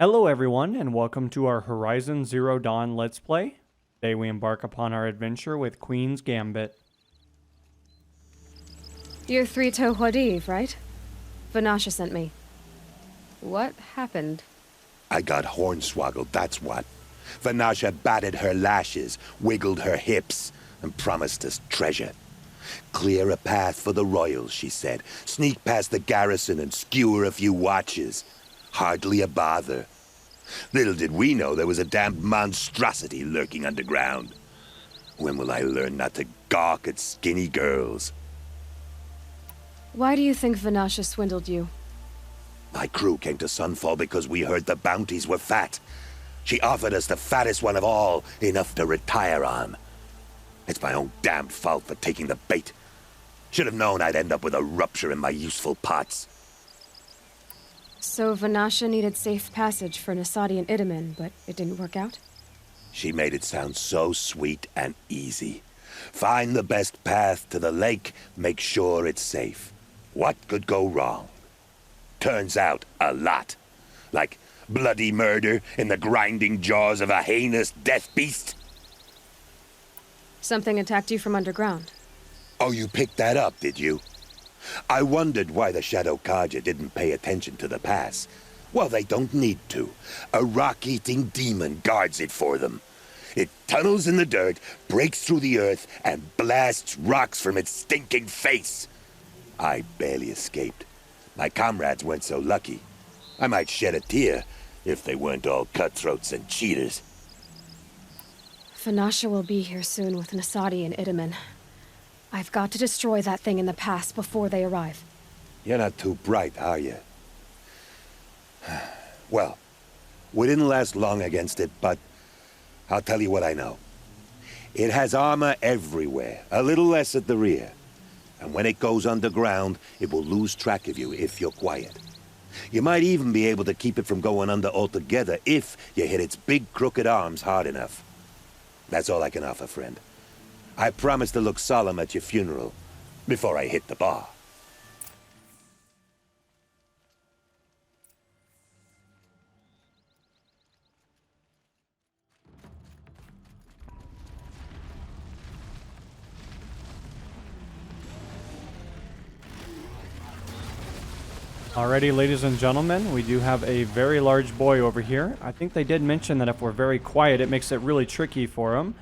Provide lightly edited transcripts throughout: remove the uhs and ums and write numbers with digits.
Hello everyone, and welcome to our Horizon Zero Dawn Let's Play. Today we embark upon our adventure with Queen's Gambit. You're Three-Toe Huadiv, right? Vanasha sent me. What happened? I got hornswoggled, that's what. Vanasha batted her lashes, wiggled her hips, and promised us treasure. Clear a path for the royals, she said. Sneak past the garrison and skewer a few watches. Hardly a bother. Little did we know there was a damned monstrosity lurking underground. When will I learn not to gawk at skinny girls? Why do you think Vanasha swindled you? My crew came to Sunfall because we heard the bounties were fat. She offered us the fattest one of all, enough to retire on. It's my own damned fault for taking the bait. Should have known I'd end up with a rupture in my useful parts. So Vanasha needed safe passage for Nasadi and Idaman, but it didn't work out? She made it sound so sweet and easy. Find the best path to the lake, make sure it's safe. What could go wrong? Turns out, a lot. Like bloody murder in the grinding jaws of a heinous death beast. Something attacked you from underground. Oh, you picked that up, did you? I wondered why the Shadow Kaja didn't pay attention to the pass. Well, they don't need to. A rock-eating demon guards it for them. It tunnels in the dirt, breaks through the earth, and blasts rocks from its stinking face. I barely escaped. My comrades weren't so lucky. I might shed a tear if they weren't all cutthroats and cheaters. Vanasha will be here soon with Nasadi and Idaman. I've got to destroy that thing in the pass before they arrive. You're not too bright, are you? Well, we didn't last long against it, but I'll tell you what I know. It has armor everywhere, a little less at the rear. And when it goes underground, it will lose track of you if you're quiet. You might even be able to keep it from going under altogether if you hit its big crooked arms hard enough. That's all I can offer, friend. I promise to look solemn at your funeral before I hit the bar. Alrighty, ladies and gentlemen, we do have a very large boy over here. I think they did mention that if we're very quiet, it makes it really tricky for him.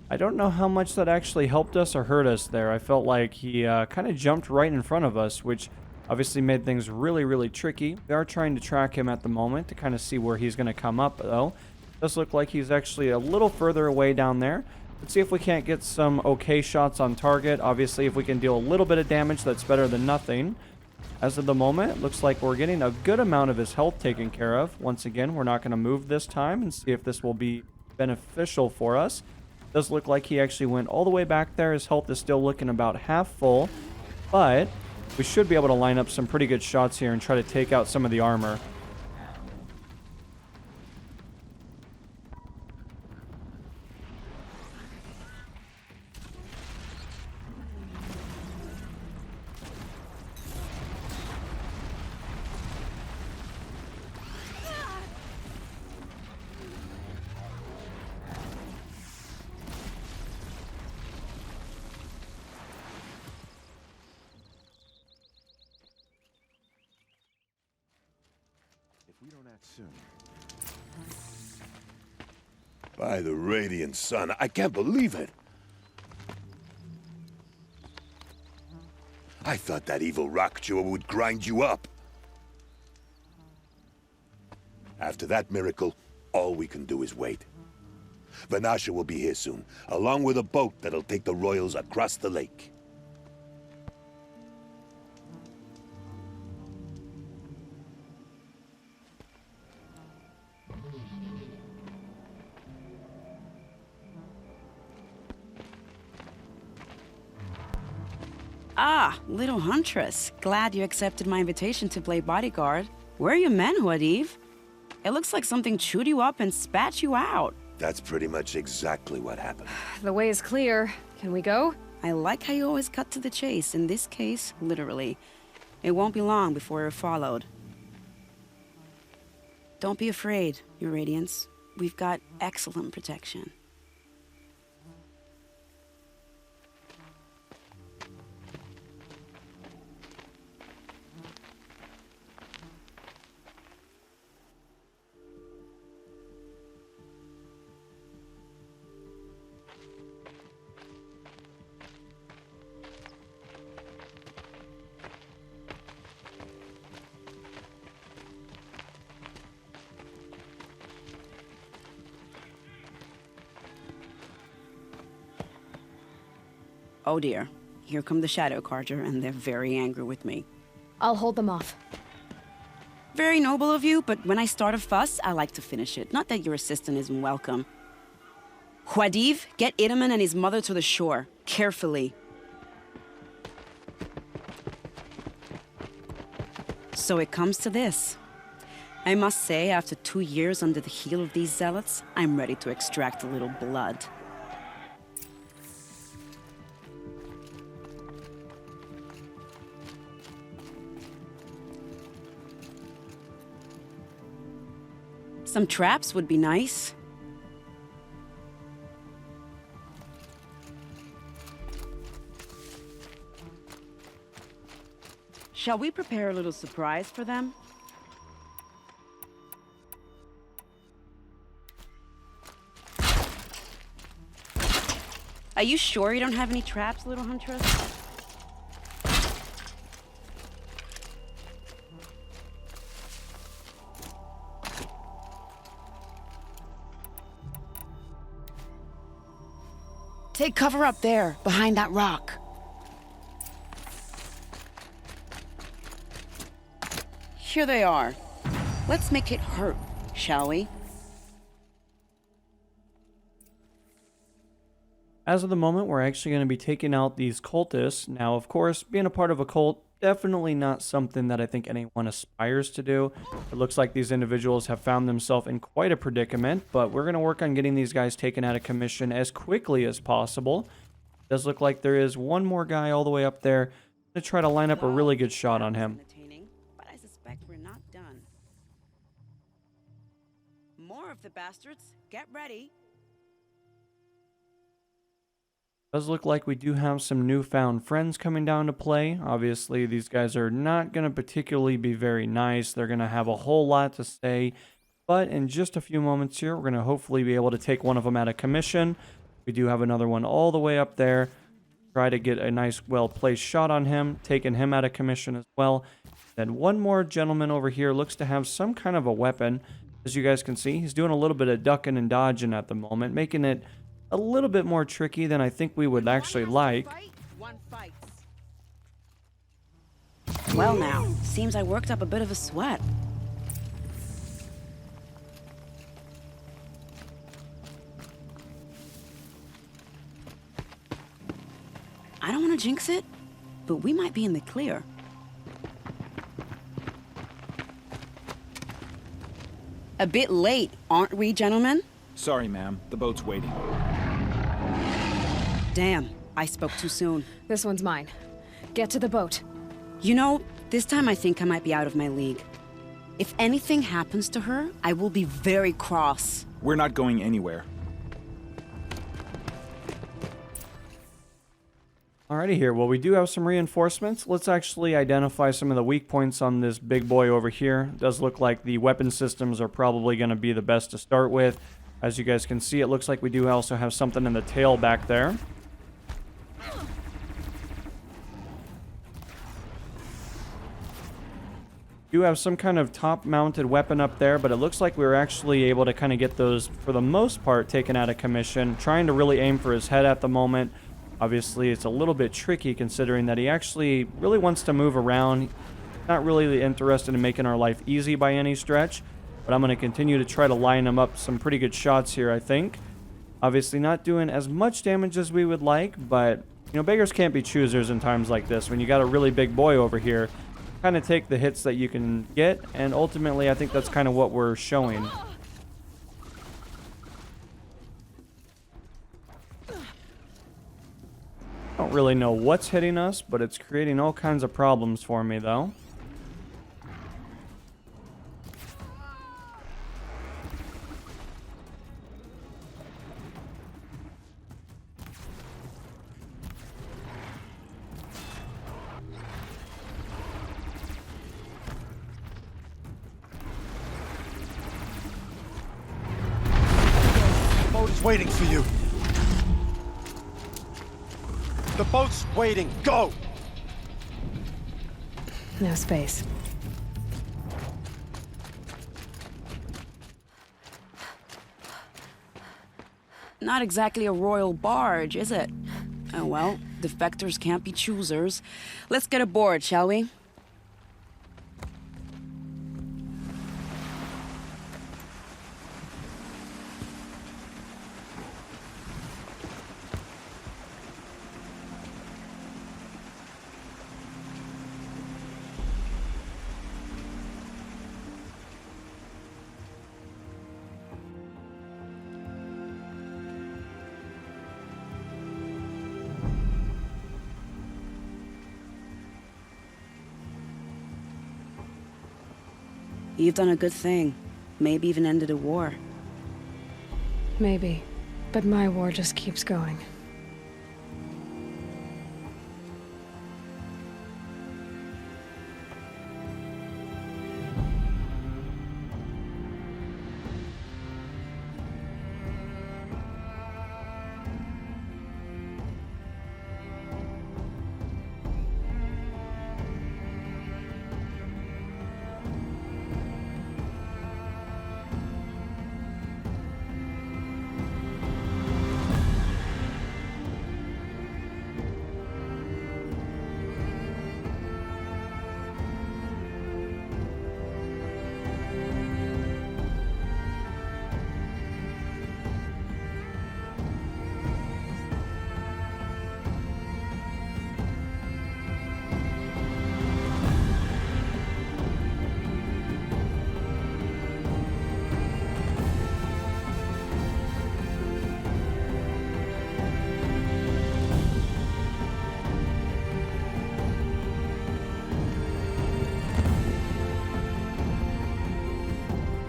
I don't know how much that actually helped us or hurt us there. I felt like he kind of jumped right in front of us, which obviously made things really, really tricky. We are trying to track him at the moment to kind of see where he's going to come up, though. It does look like he's actually a little further away down there. Let's see if we can't get some okay shots on target. Obviously, if we can deal a little bit of damage, that's better than nothing. As of the moment, it looks like we're getting a good amount of his health taken care of. Once again, we're not going to move this time and see if this will be beneficial for us. It does look like he actually went all the way back there. His health is still looking about half full, but we should be able to line up some pretty good shots here and try to take out some of the armor. We don't act soon. By the radiant sun, I can't believe it. I thought that evil rock chewer would grind you up. After that miracle, all we can do is wait. Vanasha will be here soon, along with a boat that'll take the royals across the lake. Ah, little huntress. Glad you accepted my invitation to play bodyguard. Where are your men, Huadiv? It looks like something chewed you up and spat you out. That's pretty much exactly what happened. The way is clear. Can we go? I like how you always cut to the chase, in this case, literally. It won't be long before we're followed. Don't be afraid, Your Radiance. We've got excellent protection. Oh dear, here come the Shadow Carja, and they're very angry with me. I'll hold them off. Very noble of you, but when I start a fuss, I like to finish it. Not that your assistant isn't welcome. Huadiv, get Itaman and his mother to the shore. Carefully. So it comes to this. I must say, after 2 years under the heel of these zealots, I'm ready to extract a little blood. Some traps would be nice. Shall we prepare a little surprise for them? Are you sure you don't have any traps, little huntress? Take cover up there, behind that rock. Here they are. Let's make it hurt, shall we? As of the moment, we're actually going to be taking out these cultists. Now, of course, being a part of a cult, definitely not something that I think anyone aspires to do. It looks like these individuals have found themselves in quite a predicament, but we're going to work on getting these guys taken out of commission as quickly as possible. It does look like there is one more guy all the way up there. I'm going to try to line up a really good shot on him. But I suspect we're not done. More of the bastards. Get ready. Does look like we do have some newfound friends coming down to play. Obviously, these guys are not going to particularly be very nice. They're going to have a whole lot to say. But in just a few moments here, we're going to hopefully be able to take one of them out of commission. We do have another one all the way up there. Try to get a nice, well-placed shot on him, taking him out of commission as well. Then one more gentleman over here looks to have some kind of a weapon. As you guys can see, he's doing a little bit of ducking and dodging at the moment, making it a little bit more tricky than I think we would actually like. Well now, seems I worked up a bit of a sweat. I don't want to jinx it, but we might be in the clear. A bit late, aren't we, gentlemen? Sorry, ma'am. The boat's waiting. Damn, I spoke too soon. This one's mine. Get to the boat. You know, this time I think I might be out of my league. If anything happens to her, I will be very cross. We're not going anywhere. Alrighty here, well we do have some reinforcements. Let's actually identify some of the weak points on this big boy over here. It does look like the weapon systems are probably going to be the best to start with. As you guys can see, it looks like we do also have something in the tail back there. Do have some kind of top-mounted weapon up there, but it looks like we were actually able to kind of get those, for the most part, taken out of commission. Trying to really aim for his head at the moment. Obviously, it's a little bit tricky considering that he actually really wants to move around. Not really interested in making our life easy by any stretch, but I'm going to continue to try to line him up some pretty good shots here, I think. Obviously, not doing as much damage as we would like, but, you know, beggars can't be choosers in times like this. When you got a really big boy over here, kind of take the hits that you can get, and ultimately, I think that's kind of what we're showing. I don't really know what's hitting us, but it's creating all kinds of problems for me, though. waiting for you. The boat's waiting. Go! No space. Not exactly a royal barge, is it? Oh well, defectors can't be choosers. Let's get aboard, shall we? You've done a good thing. Maybe even ended a war. Maybe. But my war just keeps going.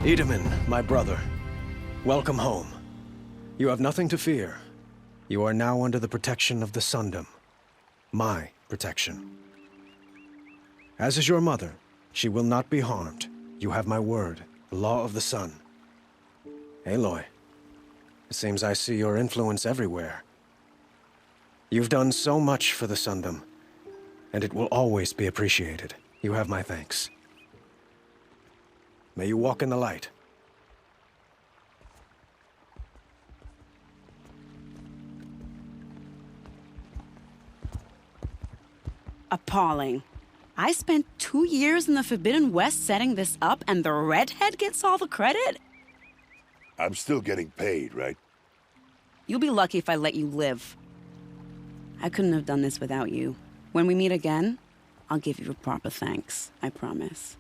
Iedemann, my brother. Welcome home. You have nothing to fear. You are now under the protection of the Sundom. My protection. As is your mother, she will not be harmed. You have my word, the law of the sun. Aloy, it seems I see your influence everywhere. You've done so much for the Sundom, and it will always be appreciated. You have my thanks. May you walk in the light. Appalling. I spent 2 years in the Forbidden West setting this up, and the redhead gets all the credit? I'm still getting paid, right? You'll be lucky if I let you live. I couldn't have done this without you. When we meet again, I'll give you a proper thanks, I promise.